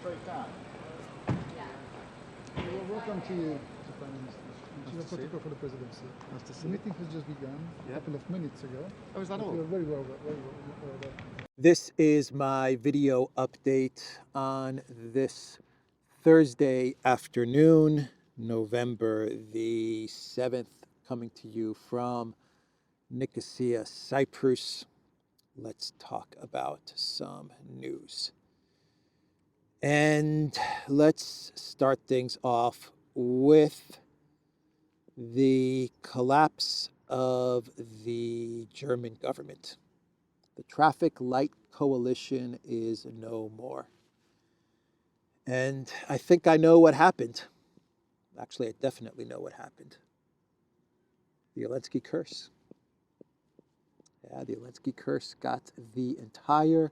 Welcome to you, Prime Minister. Chief of Protocol for the Presidency. Nice to see The you. meeting has just begun a couple of minutes ago. Oh, is that But all? you are very well done. This is my video update on this Thursday afternoon, November the 7th, coming to you from Nicosia, Cyprus. Let's talk about some news. And let's start things off with the collapse of the German government. The traffic light coalition is no more. And I think I know what happened. Actually, I definitely know what happened. The Elensky curse. Yeah, the Elensky curse got the entire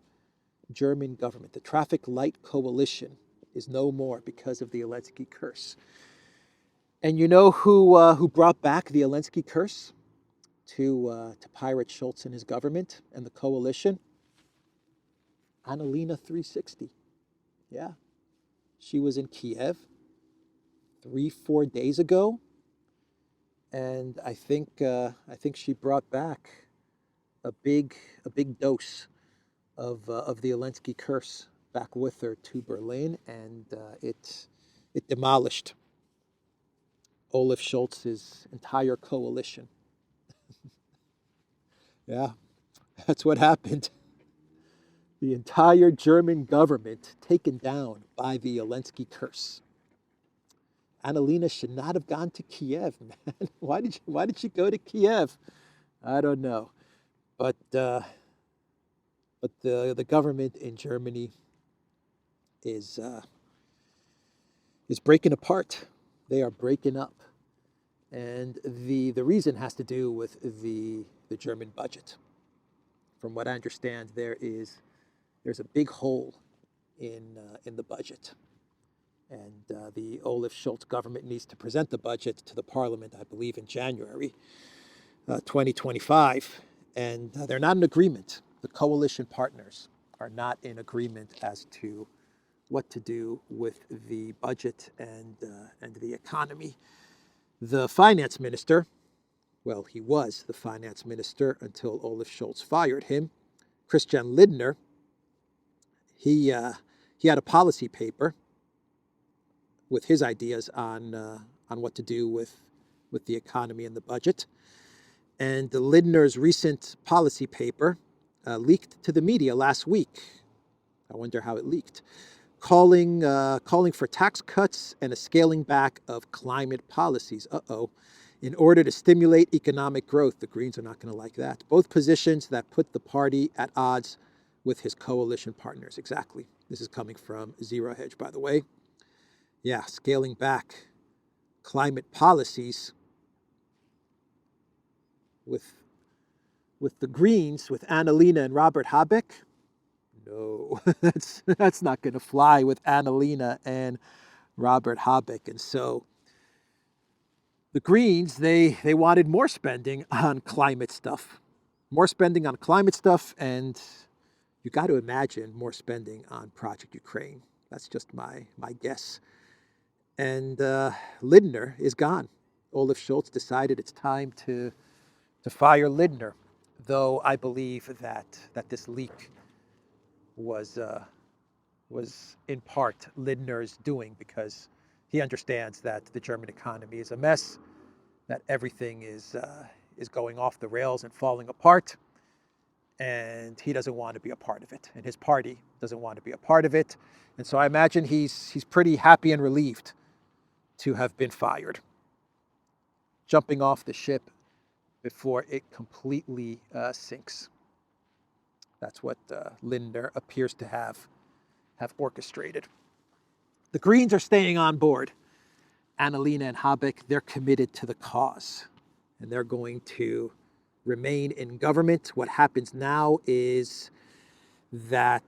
German government. The traffic light coalition is no more because of the Elensky curse. And you know who brought back the Elensky curse to pirate Schultz and his government and the coalition? Annalena 360. Yeah. She was in Kiev 3-4 days ago, and I think she brought back a big dose of the Elensky curse back with her to Berlin, and it demolished Olaf Scholz's entire coalition. Yeah, that's what happened. The entire German government taken down by the Elensky curse. Annalena should not have gone to Kiev, man. Why did she go to Kiev? I don't know. But the government in Germany is breaking apart. They are breaking up. And the reason has to do with the German budget. From what I understand, there's a big hole in the budget. And the Olaf Scholz government needs to present the budget to the parliament, I believe, in January 2025. And they're not in agreement. The coalition partners are not in agreement as to what to do with the budget and the economy. The finance minister, well, he was the finance minister until Olaf Scholz fired him, Christian Lindner, he had a policy paper with his ideas on what to do with the economy and the budget. And Lindner's recent policy paper leaked to the media last week. I wonder how it leaked. Calling for tax cuts and a scaling back of climate policies. In order to stimulate economic growth. The Greens are not going to like that. Both positions that put the party at odds with his coalition partners. Exactly. This is coming from Zero Hedge, by the way. Yeah, scaling back climate policies with the Greens, with Annalena and Robert Habeck. No, that's not going to fly with Annalena and Robert Habeck. And so the Greens, they wanted more spending on climate stuff. More spending on climate stuff, and you got to imagine more spending on Project Ukraine. That's just my guess. And Lindner is gone. Olaf Scholz decided it's time to fire Lindner, though I believe that this leak was in part Lindner's doing, because he understands that the German economy is a mess, that everything is going off the rails and falling apart, and he doesn't want to be a part of it, and his party doesn't want to be a part of it. And so I imagine he's pretty happy and relieved to have been fired, jumping off the ship before it completely sinks. That's what Lindner appears to have orchestrated. The Greens are staying on board. Annalena and Habeck, they're committed to the cause, and they're going to remain in government. What happens now is that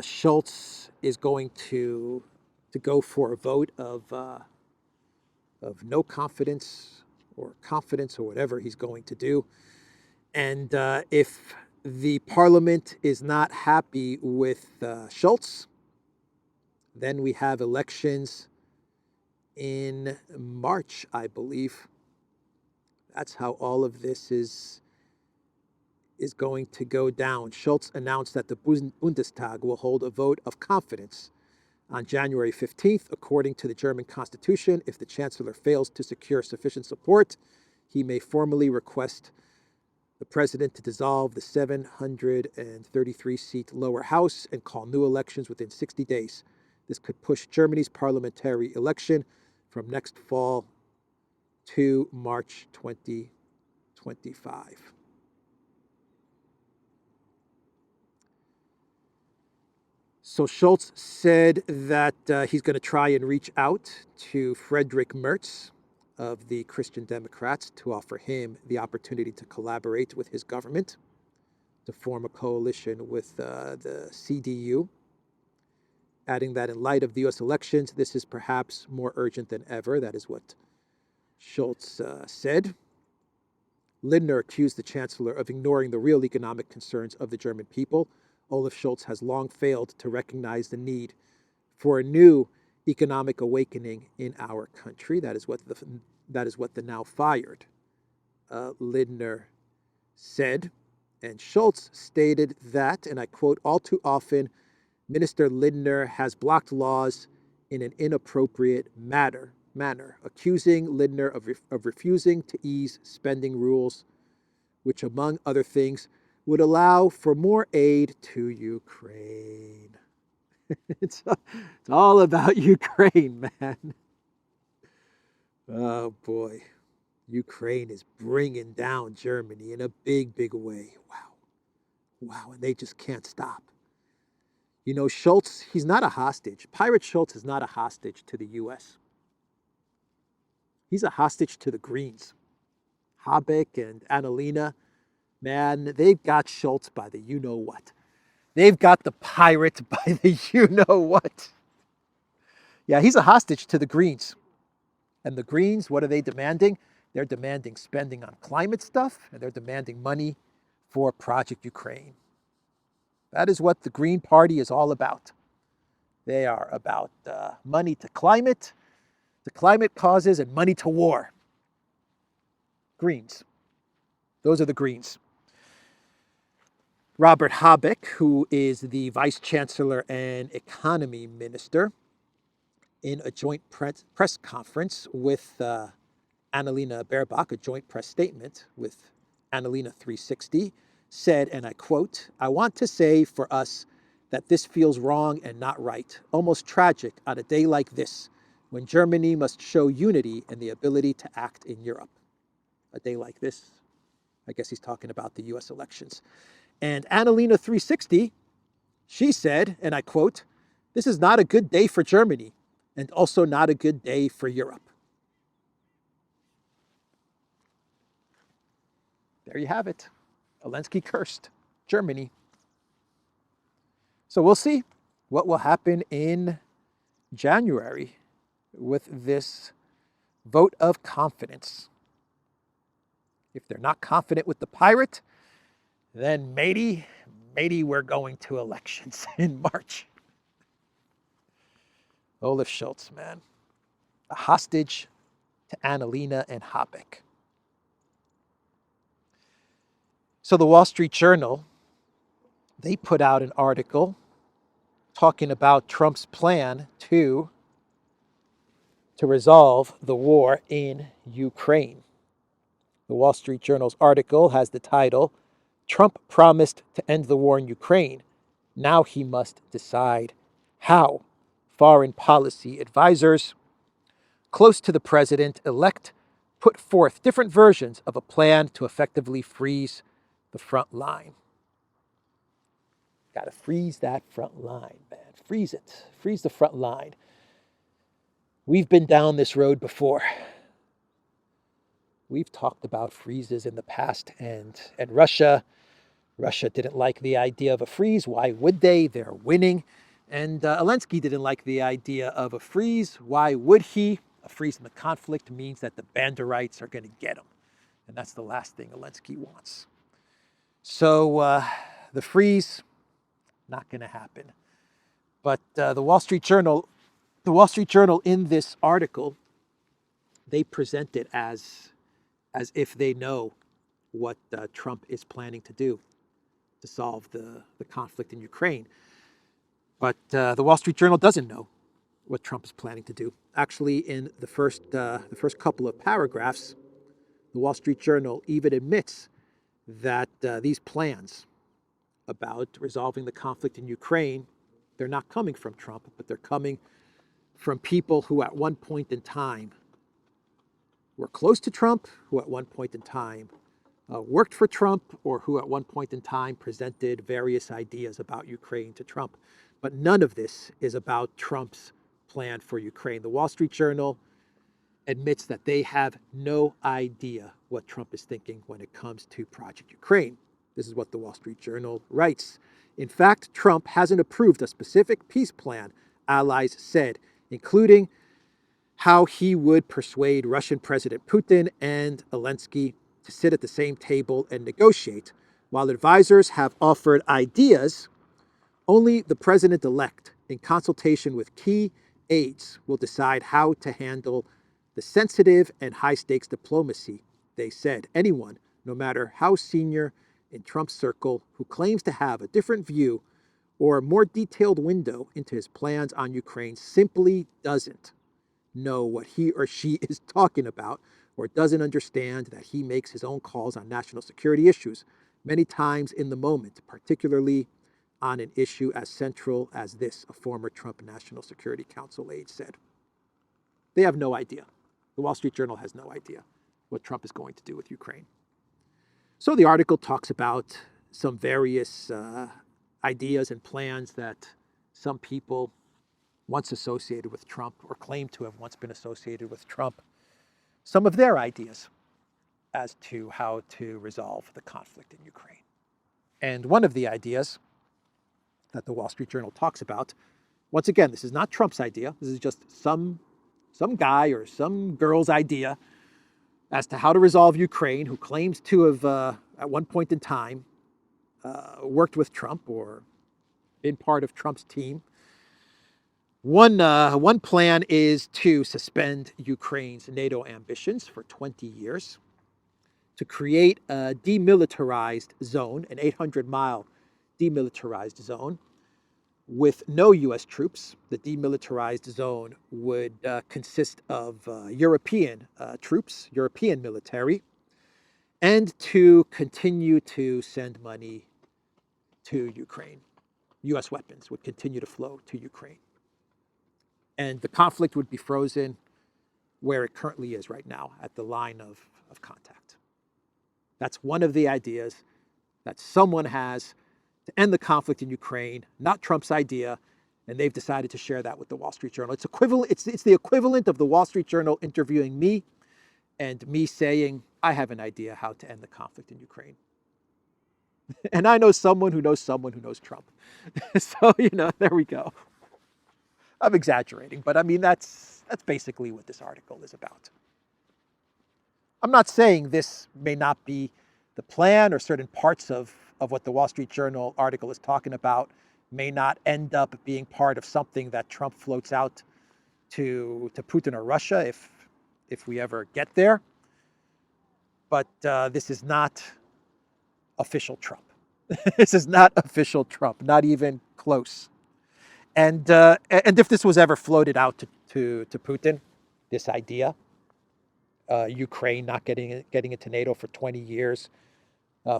Schultz is going to go for a vote of no confidence or confidence or whatever he's going to do. And if the parliament is not happy with Schultz, Then we have elections in March, I believe. That's how all of this is going to go down. Schultz announced that the Bundestag will hold a vote of confidence on January 15th. According to the German constitution, if the chancellor fails to secure sufficient support, he may formally request the president to dissolve the 733-seat lower house and call new elections within 60 days. This could push Germany's parliamentary election from next fall to March 2025. So Schultz said that he's going to try and reach out to Friedrich Merz of the Christian Democrats to offer him the opportunity to collaborate with his government to form a coalition with the CDU, adding that in light of the U.S. elections, this is perhaps more urgent than ever. That is what Schultz said. Lindner accused the chancellor of ignoring the real economic concerns of the German people. Olaf Scholz has long failed to recognize the need for a new economic awakening in our country. That is what the now fired Lindner said. And Scholz stated that, and I quote, all too often, Minister Lindner has blocked laws in an inappropriate manner, accusing Lindner of refusing to ease spending rules, which, among other things, would allow for more aid to Ukraine. It's all about Ukraine, man. Oh, boy. Ukraine is bringing down Germany in a big, big way. Wow, and they just can't stop. You know, Scholz, he's not a hostage. Pirate Scholz is not a hostage to the U.S. He's a hostage to the Greens. Habeck and Annalena, man, they've got Scholz by the you-know-what. They've got the pirate by the you-know-what. Yeah, he's a hostage to the Greens. And the Greens, what are they demanding? They're demanding spending on climate stuff, and they're demanding money for Project Ukraine. That is what the Green Party is all about. They are about money to climate causes, and money to war. Greens. Those are the Greens. Robert Habeck, who is the Vice Chancellor and Economy Minister, in a joint press conference with Annalena Baerbock, a joint press statement with Annalena 360, said, and I quote, I want to say for us that this feels wrong and not right, almost tragic on a day like this, when Germany must show unity and the ability to act in Europe. A day like this, I guess he's talking about the U.S. elections. And Annalena 360, she said, and I quote, this is not a good day for Germany and also not a good day for Europe. There you have it. Elensky cursed Germany. So we'll see what will happen in January with this vote of confidence. If they're not confident with the pirate, then maybe we're going to elections in March. Olaf Scholz, man. A hostage to Annalena and Habeck. So the Wall Street Journal, they put out an article talking about Trump's plan to resolve the war in Ukraine. The Wall Street Journal's article has the title, Trump promised to end the war in Ukraine. Now he must decide how. Foreign policy advisors close to the president-elect put forth different versions of a plan to effectively freeze the front line. Got to freeze that front line, man. Freeze it. Freeze the front line. We've been down this road before. We've talked about freezes in the past, and Russia didn't like the idea of a freeze. Why would they? They're winning. And Elensky didn't like the idea of a freeze. Why would he? A freeze in the conflict means that the Banderites are going to get him. And that's the last thing Elensky wants. So the freeze, not going to happen. But the Wall Street Journal in this article, they present it as if they know what Trump is planning to do to solve the conflict in Ukraine. But the Wall Street Journal doesn't know what Trump is planning to do. Actually, in the first couple of paragraphs, the Wall Street Journal even admits that these plans about resolving the conflict in Ukraine, they're not coming from Trump, but they're coming from people who at one point in time were close to Trump, who at one point in time worked for Trump, or who at one point in time presented various ideas about Ukraine to Trump. But none of this is about Trump's plan for Ukraine. The Wall Street Journal admits that they have no idea what Trump is thinking when it comes to Project Ukraine. This is what the Wall Street Journal writes. In fact, Trump hasn't approved a specific peace plan, allies said, including how he would persuade Russian President Putin and Elensky to sit at the same table and negotiate. While advisors have offered ideas, only the president-elect, in consultation with key aides, will decide how to handle the sensitive and high-stakes diplomacy, they said. Anyone, no matter how senior in Trump's circle, who claims to have a different view or a more detailed window into his plans on Ukraine simply doesn't know what he or she is talking about, or doesn't understand that he makes his own calls on national security issues, many times in the moment, particularly on an issue as central as this, a former Trump National Security Council aide said. They have no idea. The Wall Street Journal has no idea what Trump is going to do with Ukraine. So the article talks about some various ideas and plans that some people once associated with Trump, or claim to have once been associated with Trump, some of their ideas as to how to resolve the conflict in Ukraine. And one of the ideas that the Wall Street Journal talks about, once again, this is not Trump's idea. This is just some guy or some girl's idea as to how to resolve Ukraine, who claims to have, at one point in time, worked with Trump or been part of Trump's team. One plan is to suspend Ukraine's NATO ambitions for 20 years, to create a demilitarized zone, an 800-mile demilitarized zone, with no U.S. troops. The demilitarized zone would consist of European troops, European military, and to continue to send money to Ukraine. U.S. weapons would continue to flow to Ukraine. And the conflict would be frozen where it currently is right now, at the line of contact. That's one of the ideas that someone has to end the conflict in Ukraine, not Trump's idea, and they've decided to share that with the Wall Street Journal. It's the equivalent of the Wall Street Journal interviewing me and me saying, I have an idea how to end the conflict in Ukraine. And I know someone who knows Trump. So, there we go. I'm exaggerating, but I mean, that's basically what this article is about. I'm not saying this may not be the plan, or certain parts of what the Wall Street Journal article is talking about may not end up being part of something that Trump floats out to Putin or Russia if we ever get there. But this is not official Trump. This is not official Trump, not even close. And if this was ever floated out to Putin, this idea, Ukraine not getting into NATO for 20 years,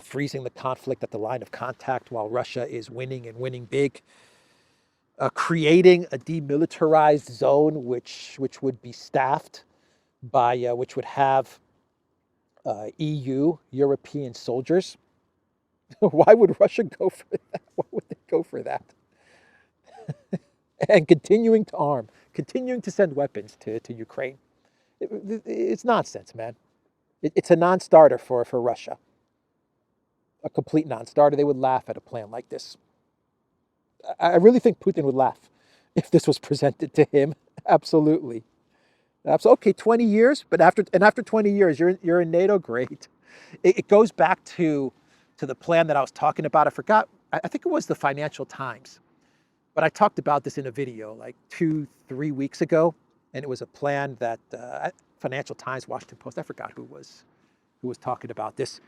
freezing the conflict at the line of contact while Russia is winning and winning big, creating a demilitarized zone which would be staffed by, which would have EU, European soldiers. Why would Russia go for that? Why would they go for that? And continuing to arm, continuing to send weapons to Ukraine. It's nonsense, man. It's a non-starter for Russia. A complete non-starter. They would laugh at a plan like this. I really think Putin would laugh if this was presented to him. Absolutely. Okay, 20 years, but after 20 years, you're in NATO. Great. It goes back to the plan that I was talking about. I forgot. I think it was the Financial Times But I talked about this in a video like 2-3 weeks ago, and it was a plan that Financial Times, Washington Post, I forgot who was talking about this,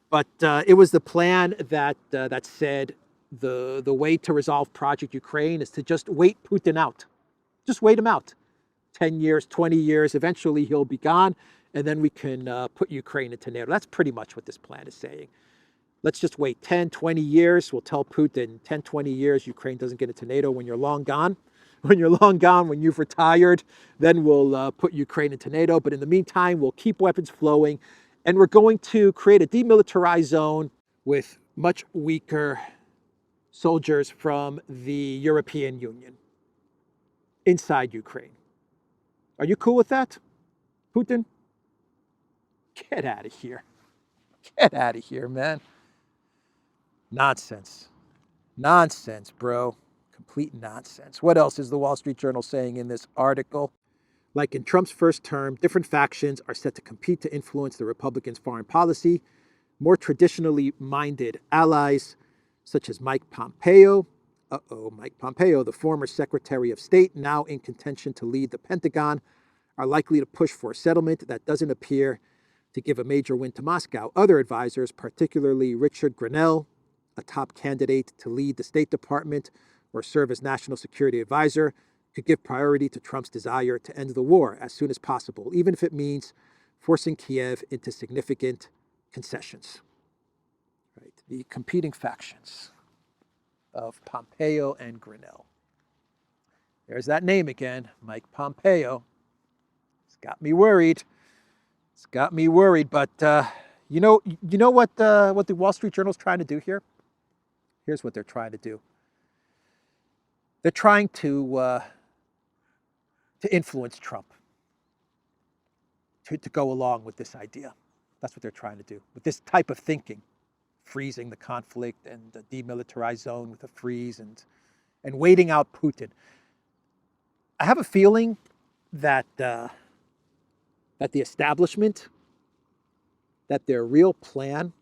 but it was the plan that said the way to resolve Project Ukraine is to just wait Putin out, just wait him out, 10 years, 20 years, eventually he'll be gone, and then we can put Ukraine into NATO. That's pretty much what this plan is saying. Let's just wait 10, 20 years. We'll tell Putin 10, 20 years, Ukraine doesn't get into NATO. When you're long gone, when you've retired, then we'll put Ukraine into NATO. But in the meantime, we'll keep weapons flowing. And we're going to create a demilitarized zone with much weaker soldiers from the European Union inside Ukraine. Are you cool with that, Putin? Get out of here. Get out of here, man. Nonsense. Nonsense, bro. Complete nonsense. What else is the Wall Street Journal saying in this article? Like in Trump's first term, different factions are set to compete to influence the Republicans' foreign policy. More traditionally minded allies, such as Mike Pompeo, the former Secretary of State, now in contention to lead the Pentagon, are likely to push for a settlement that doesn't appear to give a major win to Moscow. Other advisors, particularly Richard Grenell, a top candidate to lead the State Department or serve as national security advisor, could give priority to Trump's desire to end the war as soon as possible, even if it means forcing Kiev into significant concessions. Right? The competing factions of Pompeo and Grenell. There's that name again, Mike Pompeo. It's got me worried. It's got me worried. But you know what the Wall Street Journal is trying to do here? Here's what they're trying to do. They're trying to influence Trump to go along with this idea. That's what they're trying to do with this type of thinking, freezing the conflict and the demilitarized zone with a freeze and waiting out Putin. I have a feeling that the establishment, that their real plan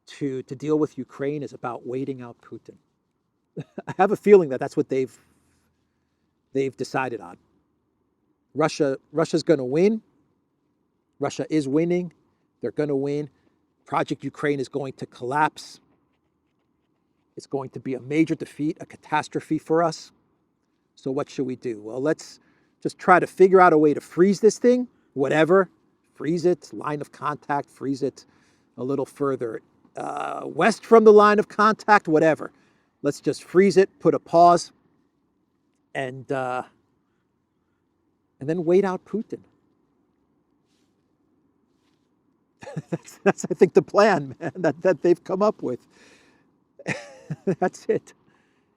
to deal with Ukraine is about waiting out Putin. I have a feeling that that's what they've decided on. Russia's going to win. Russia is winning. They're going to win. Project Ukraine is going to collapse. It's going to be a major defeat, a catastrophe for us. So what should we do? Well, let's just try to figure out a way to freeze this thing, whatever. Freeze it, line of contact, freeze it a little further west from the line of contact, whatever. Let's just freeze it, put a pause, and then wait out Putin. That's I think the plan, man, that they've come up with. That's it.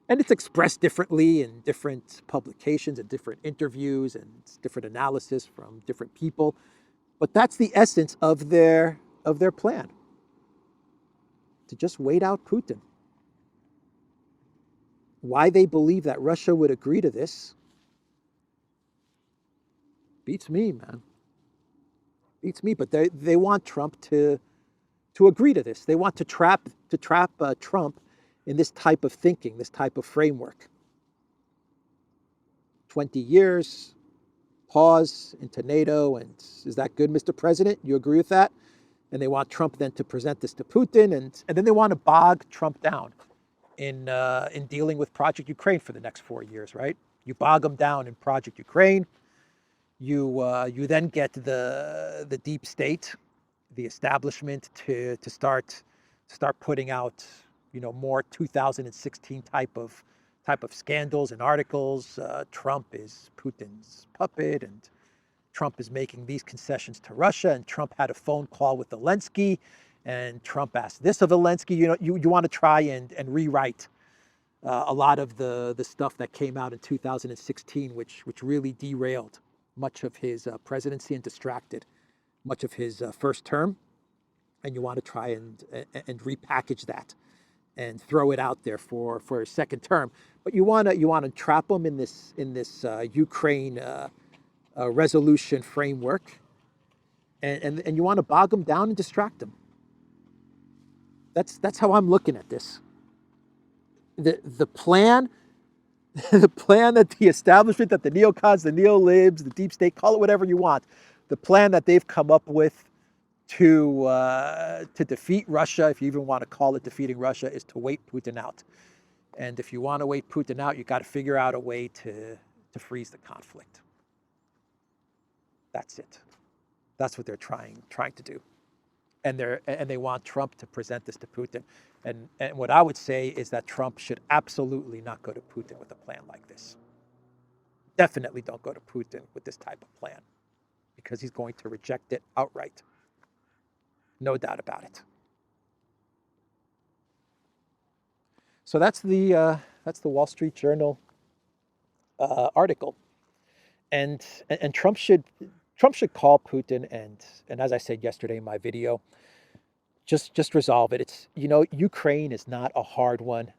And it's expressed differently in different publications and different interviews and different analysis from different people. But that's the essence of their plan. To just wait out Putin. Why they believe that Russia would agree to this beats me, man. Beats me. But they want Trump to agree to this. They want to trap Trump in this type of thinking, this type of framework. 20 years, pause into NATO, and is that good, Mr. President? You agree with that? And they want Trump then to present this to Putin, and then they want to bog Trump down in dealing with Project Ukraine for the next 4 years, right? You bog him down in Project Ukraine. You then get the deep state, the establishment to start putting out more 2016 type of scandals and articles. Trump is Putin's puppet, and Trump is making these concessions to Russia, and Trump had a phone call with Elensky, and Trump asked this of Elensky. You want to try and rewrite a lot of the stuff that came out in 2016, which really derailed much of his presidency and distracted much of his first term, and you want to try and repackage that and throw it out there for a second term. But you want to trap them in this Ukraine resolution framework, and you want to bog them down and distract them. That's how I'm looking at this. the plan, the plan that the establishment, that the neocons, the neolibs, the deep state, call it whatever you want, the plan that they've come up with to defeat Russia, if you even want to call it defeating Russia, is to wait Putin out. And if you want to wait Putin out, you've got to figure out a way to freeze the conflict. That's it. That's what they're trying to do. And they want Trump to present this to Putin. And what I would say is that Trump should absolutely not go to Putin with a plan like this. Definitely don't go to Putin with this type of plan, because he's going to reject it outright. No doubt about it. So that's the Wall Street Journal article, and Trump should call Putin and as I said yesterday in my video, just resolve it. It's, Ukraine is not a hard one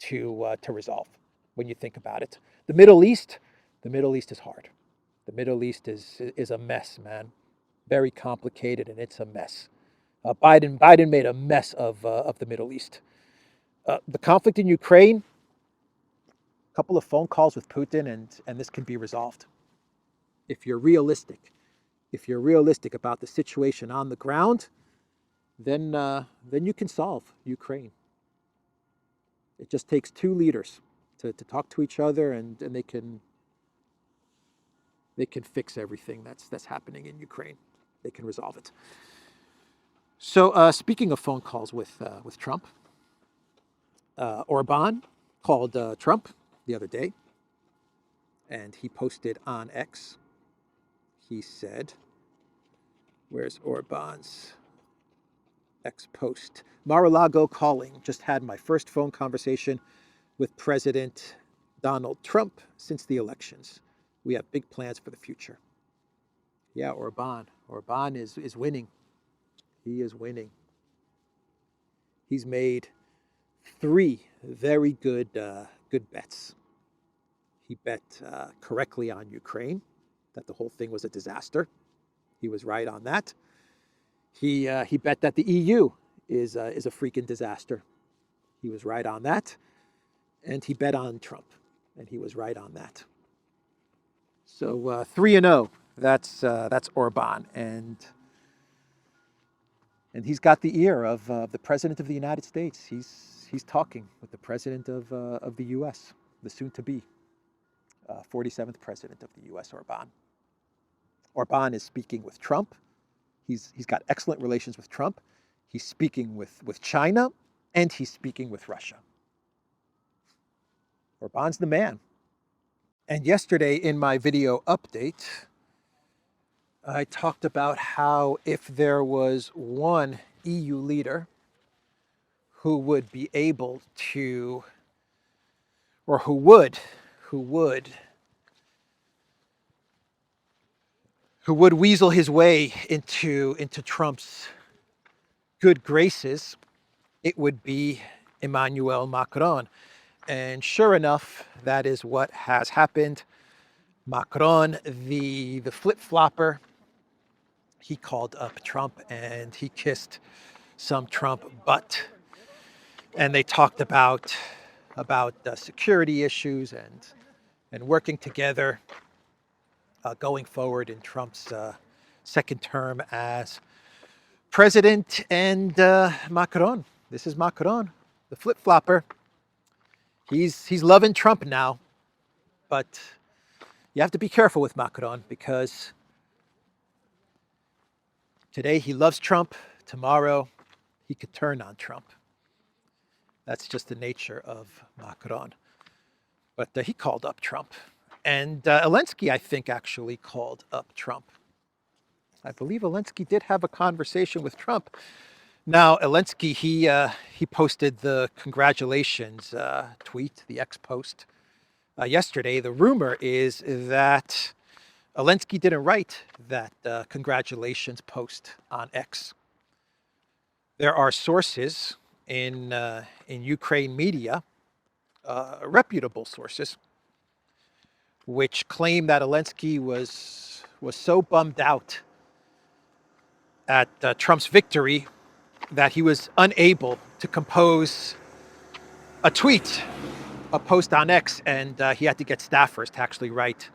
to resolve when you think about it. The Middle East is hard. The Middle East is a mess, man. Very complicated, and it's a mess. Biden made a mess of the Middle East. The conflict in Ukraine, a couple of phone calls with Putin, and this can be resolved. If you're realistic about the situation on the ground, then you can solve Ukraine. It just takes two leaders to talk to each other, and they can fix everything that's happening in Ukraine. They can resolve it. So speaking of phone calls with Trump, Orban called Trump the other day, and he posted on X. He said, where's Orban's X post? Mar-a-Lago calling. Just had my first phone conversation with President Donald Trump since the elections. We have big plans for the future. Yeah, Orban is winning. He is winning. He's made 3 very good bets. He bet correctly on Ukraine, that the whole thing was a disaster. He was right on that. He bet that the EU is a freaking disaster. He was right on that. And he bet on Trump, and he was right on that. So 3-0. That's Orban, and he's got the ear of the President of the United States. He's talking with the President of the U.S., the soon-to-be 47th President of the U.S., Orban. Orban is speaking with Trump. He's got excellent relations with Trump. He's speaking with China, and he's speaking with Russia. Orban's the man. And yesterday in my video update, I talked about how if there was one EU leader who would be able to, or who would weasel his way into Trump's good graces, it would be Emmanuel Macron. And sure enough, that is what has happened. Macron, the flip-flopper, he called up Trump and he kissed some Trump butt. And they talked about security issues and working together going forward in Trump's second term as president. And Macron, this is Macron, the flip-flopper. He's loving Trump now, but you have to be careful with Macron, because today he loves Trump, tomorrow he could turn on Trump. That's just the nature of Macron. But he called up Trump. And Elensky, I think, actually called up Trump. I believe Elensky did have a conversation with Trump. Now, Elensky, he posted the congratulations tweet, the X post, yesterday. The rumor is that Elensky didn't write that congratulations post on X. There are sources in Ukraine media, reputable sources, which claim that Elensky was so bummed out at Trump's victory that he was unable to compose a tweet, a post on X, and he had to get staffers to actually write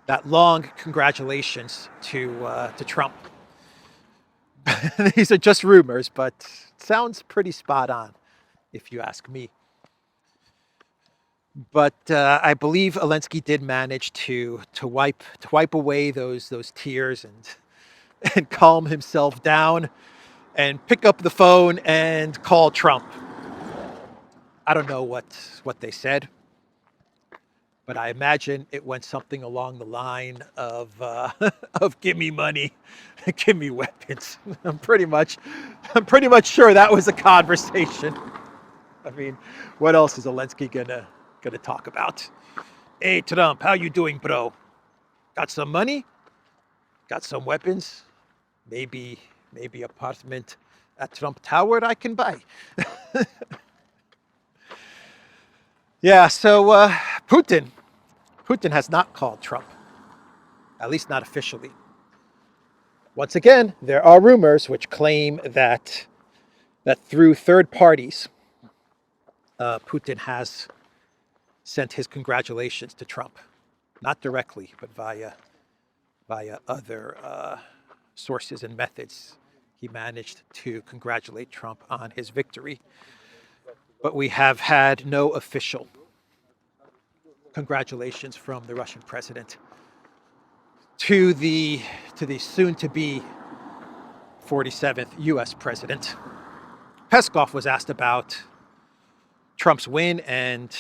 that long congratulations to Trump. These are just rumors, but it sounds pretty spot on, if you ask me. But I believe Elensky did manage to wipe away those tears and calm himself down and pick up the phone and call Trump. I don't know what they said, but I imagine it went something along the line of of give me money, give me weapons. I'm pretty much sure that was a conversation. I mean, what else is Zelensky gonna talk about? Hey Trump, how you doing, bro? Got some money? Got some weapons? Maybe apartment at Trump Tower I can buy. Yeah, so Putin has not called Trump, at least not officially. Once again, there are rumors which claim that through third parties, Putin has sent his congratulations to Trump, not directly, but via other sources and methods. He managed to congratulate Trump on his victory, but we have had no official congratulations from the Russian president to the soon-to-be 47th U.S. president. Peskov was asked about Trump's win, and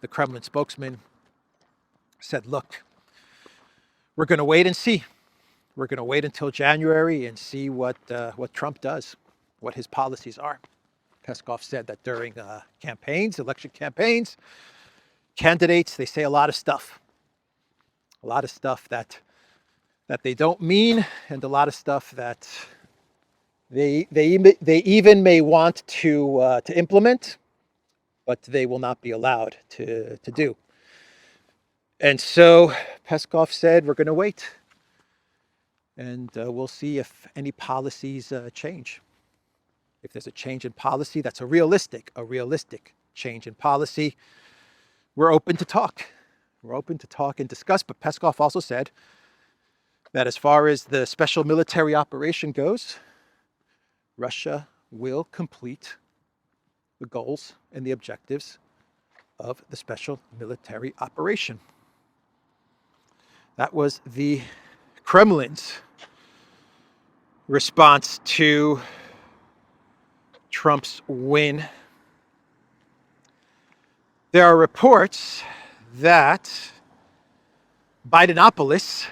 the Kremlin spokesman said, look, we're going to wait and see. We're going to wait until January and see what Trump does, what his policies are. Peskov said that during election campaigns, candidates, they say a lot of stuff that they don't mean, and a lot of stuff that they even may want to implement, but they will not be allowed to do. And so Peskov said, we're going to wait, and we'll see if any policies change. If there's a change in policy, that's a realistic change in policy, we're open to talk. We're open to talk and discuss. But Peskov also said that as far as the special military operation goes, Russia will complete the goals and the objectives of the special military operation. That was the Kremlin's response to Trump's win. There are reports that Bidenopolis,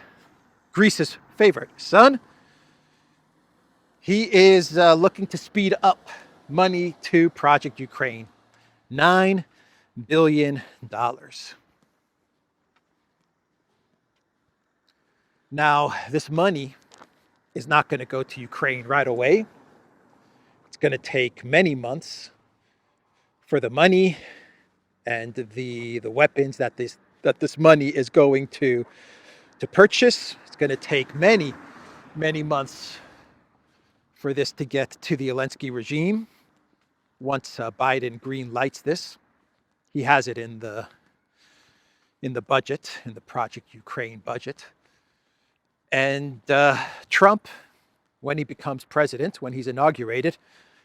Greece's favorite son, he is looking to speed up money to Project Ukraine. $9 billion. Now, this money is not going to go to Ukraine right away. It's going to take many months for the money and the weapons that this money is going to purchase. It's going to take many months for this to get to the Elensky regime. Once Biden green lights this, he has it in the budget, in the Project Ukraine budget. And Trump, when he becomes president, when he's inaugurated,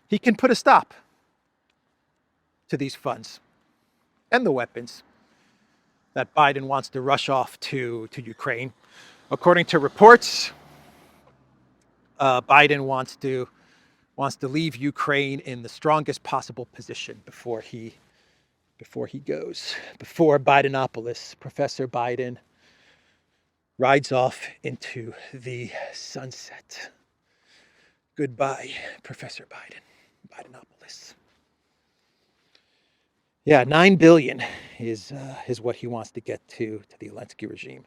he can put a stop to these funds and the weapons that Biden wants to rush off to Ukraine. According to reports, Biden wants to leave Ukraine in the strongest possible position before he goes, before Bidenopolis, Professor Biden rides off into the sunset. Goodbye, Professor Bidenopolis. Yeah, $9 billion is what he wants to get to the Zelensky regime.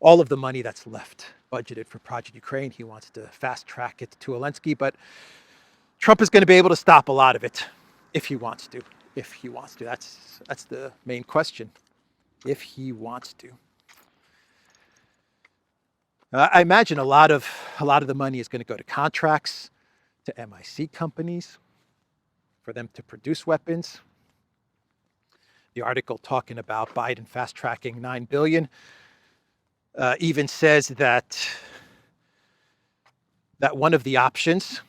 All of the money that's left budgeted for Project Ukraine, he wants to fast track it to Zelensky, but Trump is going to be able to stop a lot of it if he wants to. That's the main question. If he wants to. I imagine a lot of the money is going to go to contracts, to MIC companies, for them to produce weapons. The article talking about Biden fast-tracking $9 billion even says that one of the options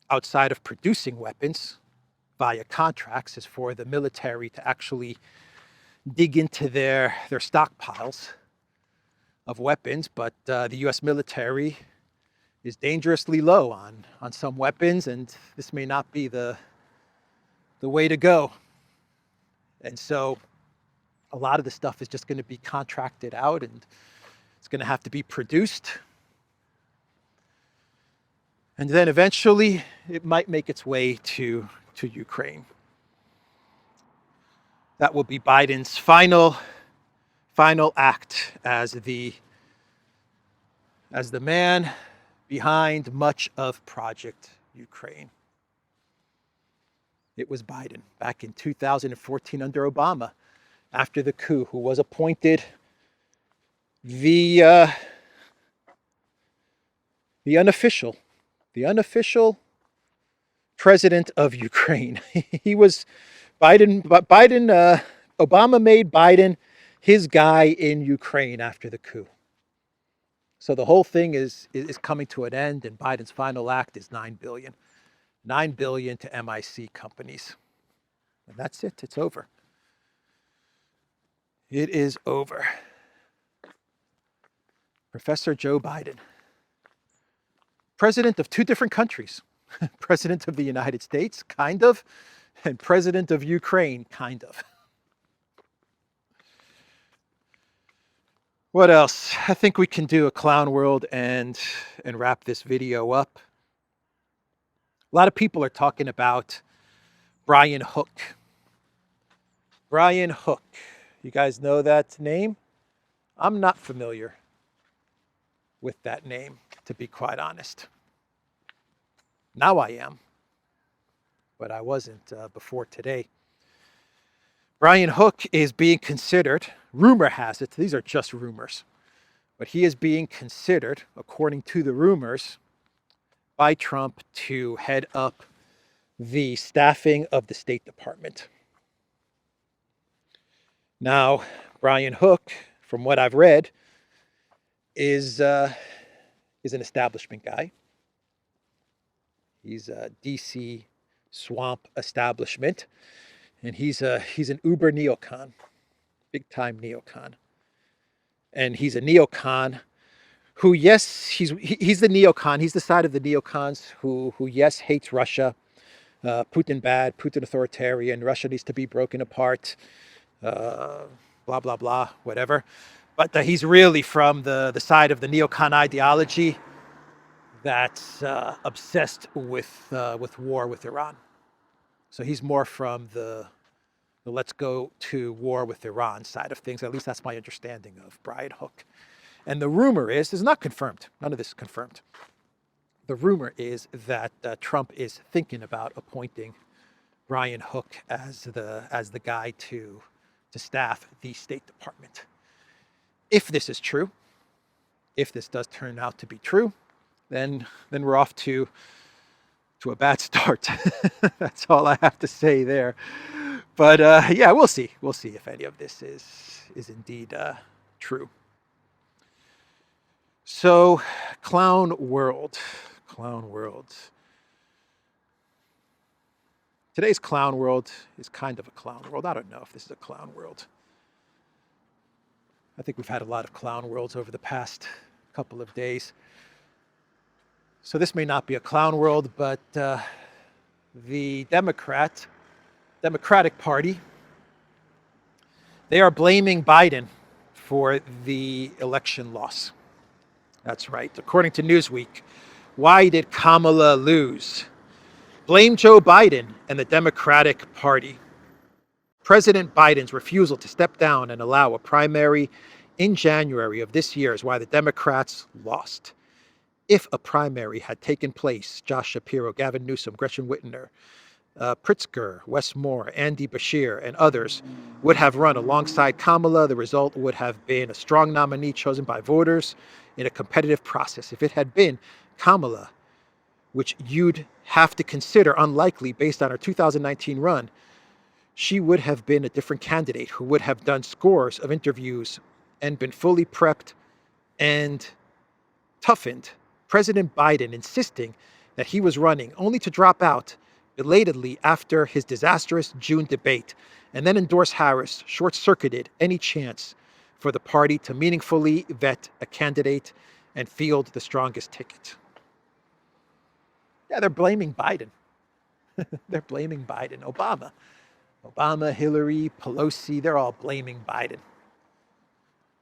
outside of producing weapons via contracts is for the military to actually dig into their stockpiles of weapons, but the U.S. military is dangerously low on some weapons, and this may not be the way to go. And so a lot of the stuff is just going to be contracted out, and it's going to have to be produced. And then eventually it might make its way to Ukraine. That will be Biden's final act as the man behind much of Project Ukraine. It was Biden back in 2014 under Obama, after the coup, who was appointed the unofficial president of Ukraine. He was Obama made Biden his guy in Ukraine after the coup. So the whole thing is coming to an end, and Biden's final act is $9 billion. $9 billion to MIC companies. And that's it. It's over. It is over. Professor Joe Biden, president of two different countries. President of the United States, kind of, and president of Ukraine, kind of. What else? I think we can do a clown world and wrap this video up. A lot of people are talking about Brian Hook. Brian Hook. You guys know that name? I'm not familiar with that name, to be quite honest. Now I am, but I wasn't before today. Brian Hook is being considered, rumor has it, these are just rumors, but he is being considered, according to the rumors, by Trump to head up the staffing of the State Department. Now, Brian Hook, from what I've read, is an establishment guy. He's a DC swamp establishment, and he's an uber neocon, big time neocon. And he's a neocon who, yes, he's the neocon. He's the side of the neocons who yes, hates Russia. Putin bad, Putin authoritarian, Russia needs to be broken apart, blah, blah, blah, whatever. But he's really from the side of the neocon ideology that's obsessed with war with Iran. So he's more from the let's go to war with Iran side of things. At least that's my understanding of Brian Hook. And the rumor is not confirmed. None of this is confirmed. The rumor is that Trump is thinking about appointing Brian Hook as the guy to staff the State Department. If this is true, if this does turn out to be true, then we're off to a bad start. That's all I have to say there. But yeah, we'll see. We'll see if any of this is indeed true. So, clown world. Today's clown world is kind of a clown world. I don't know if this is a clown world. I think we've had a lot of clown worlds over the past couple of days. So this may not be a clown world, but the Democratic Party, they are blaming Biden for the election loss. That's right. According to Newsweek, why did Kamala lose? Blame Joe Biden and the Democratic Party. President Biden's refusal to step down and allow a primary in January of this year is why the Democrats lost. If a primary had taken place, Josh Shapiro, Gavin Newsom, Gretchen Whitmer, Pritzker, Wes Moore, Andy Bashir, and others would have run alongside Kamala, the result would have been a strong nominee chosen by voters in a competitive process. If it had been Kamala, which you'd have to consider unlikely based on her 2019 run, she would have been a different candidate who would have done scores of interviews and been fully prepped and toughened President Biden insisting that he was running, only to drop out belatedly after his disastrous June debate, and then endorse Harris short-circuited any chance for the party to meaningfully vet a candidate and field the strongest ticket. Yeah, they're blaming Biden. They're blaming Biden. Obama, Hillary, Pelosi, they're all blaming Biden.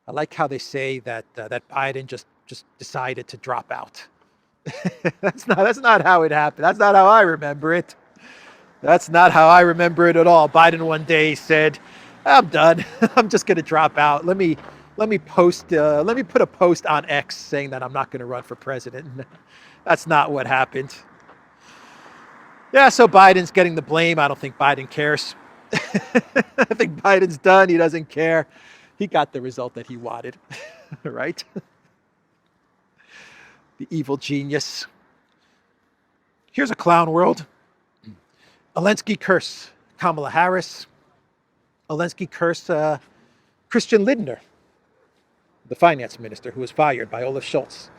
I like how they say that that Biden just decided to drop out. That's not how it happened. That's not how I remember it. That's not how I remember it at all. Biden one day said, "I'm done. I'm just going to drop out. Let me put a post on X saying that I'm not going to run for president." That's not what happened. Yeah, so Biden's getting the blame. I don't think Biden cares. I think Biden's done. He doesn't care. He got the result that he wanted, right? The evil genius. Here's a clown world. Elensky curse Kamala Harris. Elensky curse Christian Lindner, the finance minister who was fired by Olaf Scholz.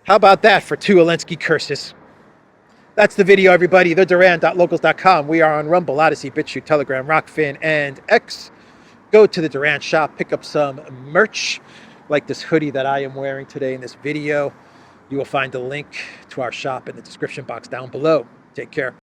How about that for 2 Elensky curses? That's the video, everybody. TheDuran.locals.com. We are on Rumble, Odyssey, BitChute, Telegram, Rockfin, and X. Go to the Duran shop, pick up some merch, like this hoodie that I am wearing today in this video. You will find a link to our shop in the description box down below. Take care.